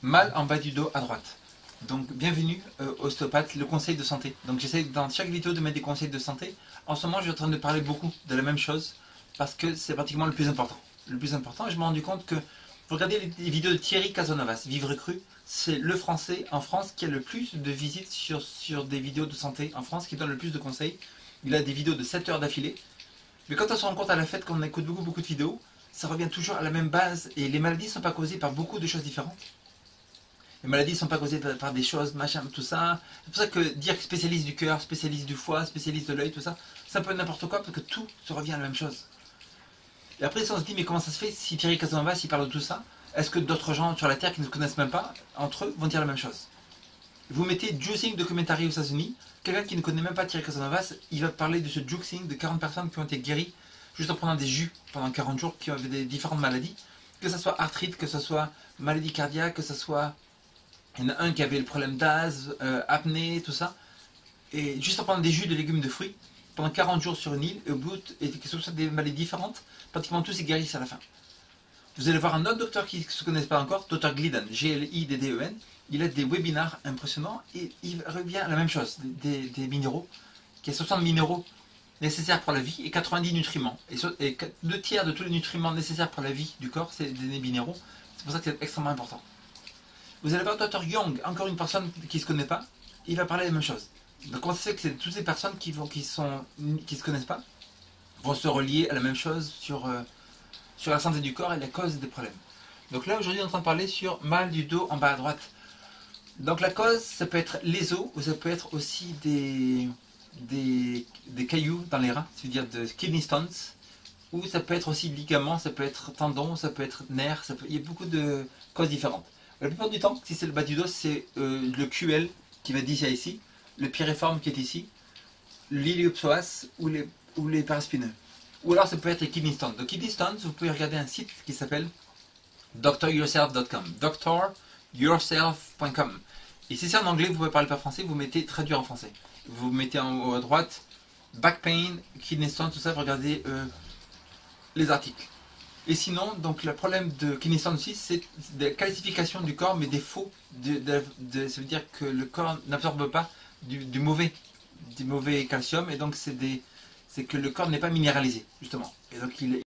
mal en bas du dos à droite. Donc bienvenue ostéopathe, le conseil de santé. Donc j'essaie dans chaque vidéo de mettre des conseils de santé. En ce moment je suis en train de parler beaucoup de la même chose parce que c'est pratiquement le plus important. Le plus important, je me suis rendu compte que, vous regardez les vidéos de Thierry Casanovas, Vivre Cru, c'est le français en France qui a le plus de visites sur des vidéos de santé en France, qui donne le plus de conseils. Il a des vidéos de 7 heures d'affilée. Mais quand on se rend compte à la fête qu'on écoute beaucoup de vidéos, ça revient toujours à la même base et les maladies ne sont pas causées par beaucoup de choses différentes. Les maladies ne sont pas causées par des choses, machin, tout ça. C'est pour ça que dire spécialiste du cœur, spécialiste du foie, spécialiste de l'œil, tout ça, c'est un peu n'importe quoi parce que tout se revient à la même chose. Et après, on se dit, mais comment ça se fait si Thierry Casanovas il parle de tout ça? Est-ce que d'autres gens sur la Terre qui ne se connaissent même pas, entre eux, vont dire la même chose? Vous mettez Juicing Documentary aux États-Unis, quelqu'un qui ne connaît même pas Thierry Casanovas, il va parler de ce juicing de 40 personnes qui ont été guéries juste en prenant des jus pendant 40 jours, qui avaient des différentes maladies, que ce soit arthrite, que ce soit maladie cardiaque, que ce soit... Il y en a un qui avait le problème d'asthme, apnée, tout ça, et juste en prenant des jus de légumes de fruits, pendant 40 jours sur une île, et au bout, et que ce soit des maladies différentes, pratiquement tous ils guérissent à la fin. Vous allez voir un autre docteur qui ne se connaît pas encore, Dr Glidden, G-L-I-D-D-E-N, il a des webinaires impressionnants et il revient à la même chose, des minéraux, qu'il y a 60 minéraux nécessaires pour la vie et 90 nutriments. Et 2 tiers de tous les nutriments nécessaires pour la vie du corps, c'est des minéraux. C'est pour ça que c'est extrêmement important. Vous allez voir Dr Young, encore une personne qui ne se connaît pas, il va parler de la même chose. Donc comment ça se fait que c'est toutes ces personnes qui ne se connaissent pas vont se relier à la même chose sur la santé du corps et la cause des problèmes. Donc là aujourd'hui on est en train de parler sur mal du dos en bas à droite. Donc la cause, ça peut être les os ou ça peut être aussi des cailloux dans les reins, c'est-à-dire de kidney stones, ou ça peut être aussi ligaments, ça peut être tendons, ça peut être nerfs, il y a beaucoup de causes différentes. La plupart du temps, si c'est le bas du dos, c'est le QL qui va être ici, le piriforme qui est ici, l'iliopsoas ou les paraspineux. Ou alors ça peut être les kidney stones. Donc kidney stones, vous pouvez regarder un site qui s'appelle dryourself.com. dryourself.com. Et si c'est en anglais, vous ne pouvez parler pas français, vous mettez traduire en français. Vous mettez en haut à droite back pain, kidney stones, tout ça, vous regardez les articles. Et sinon, donc le problème de kidney stones aussi, c'est la calcification du corps, mais des faux. Ça veut dire que le corps n'absorbe pas du mauvais calcium, et donc c'est que le corps n'est pas minéralisé, justement. Et donc